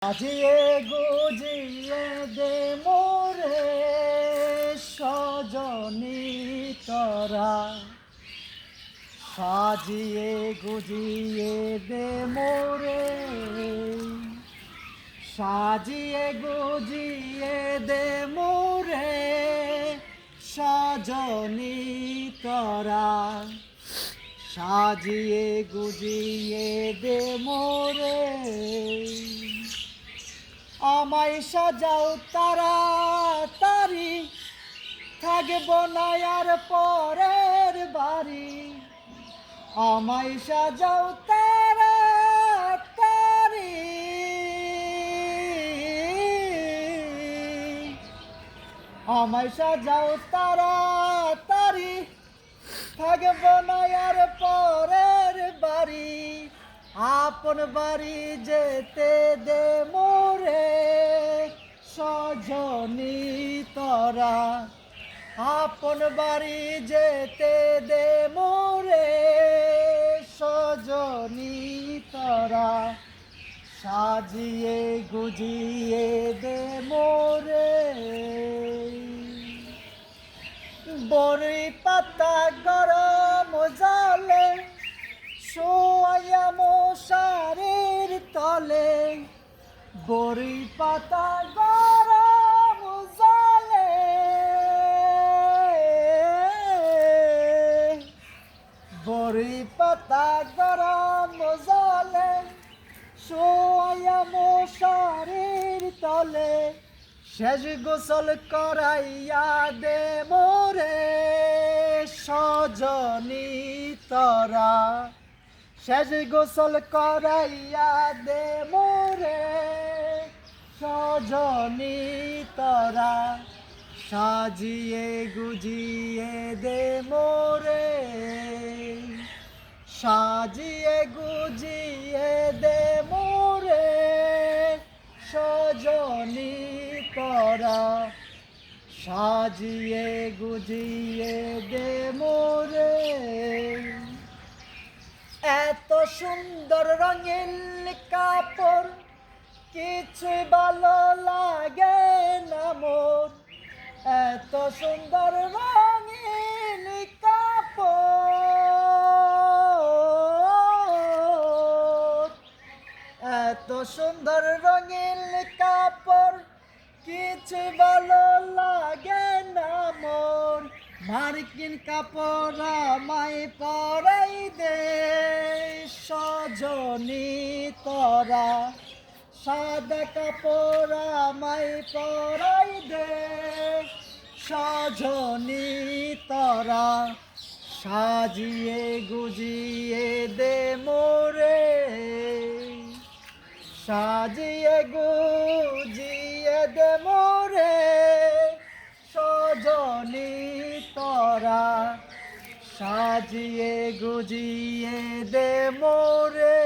সাজিয়ে গুজিয়ে দে মোরে সজনী তরা, সাজিয়ে গুজিয়ে দে মোরে, সাজিয়ে গুজিয়ে দে মোরে সজনী তরা, সাজিয়ে গুজিয়ে দে মোরে। আমায় সাজাও তাড়াতাড়ি, থাকব না আর পরের বাড়ি। আমায় সাজাও তাড়াতাড়ি, আমায় সাজাও তাড়াতাড়ি, থাকব না আর পরের বাড়ি। আপন বাড়ি যেতে দে মোরে সজনী তরা, আপন বাড়ি যেতে দে মোরে সজনী তরা, সাজিয়ে গুজিয়ে দে মোরে। বড়ি পাতা গরম জলে শোয়া মশারির তলে, বড়ি পাতা গরম জলে, বড়ি পাতা গরম জলে শোয়া মশারির তলে। শেষ গোসল করাইয়া দে মোরে সজনী তরা, শেষ গোসল করাইয়া দে মোরে সজনী তরা, সাজিয়ে গুজিয়ে দে মোরে, সাজিয়ে গুজিয়ে দে মোরে সজনী তরা, সাজিয়ে গুজিয়ে দে মোরে। এত সুন্দর রঙিন কাপড় কিছু ভালো লাগে না মোর, এত সুন্দর রঙিন কাপড়, এত সুন্দর রঙিন কাপড় কিছু ভালো লাগে না মোর। মার্কিন কাপড় আমায় পরাই দে সজনী তরা, সাদা কাপড় আমায় পরাই দে সজনী তরা, সাজিয়ে গুজিয়ে দে মোরে, সাজিয়ে গুজিয়ে দে মোরে সজনী তরা, সাজিয়ে গুজিয়ে দে মোরে।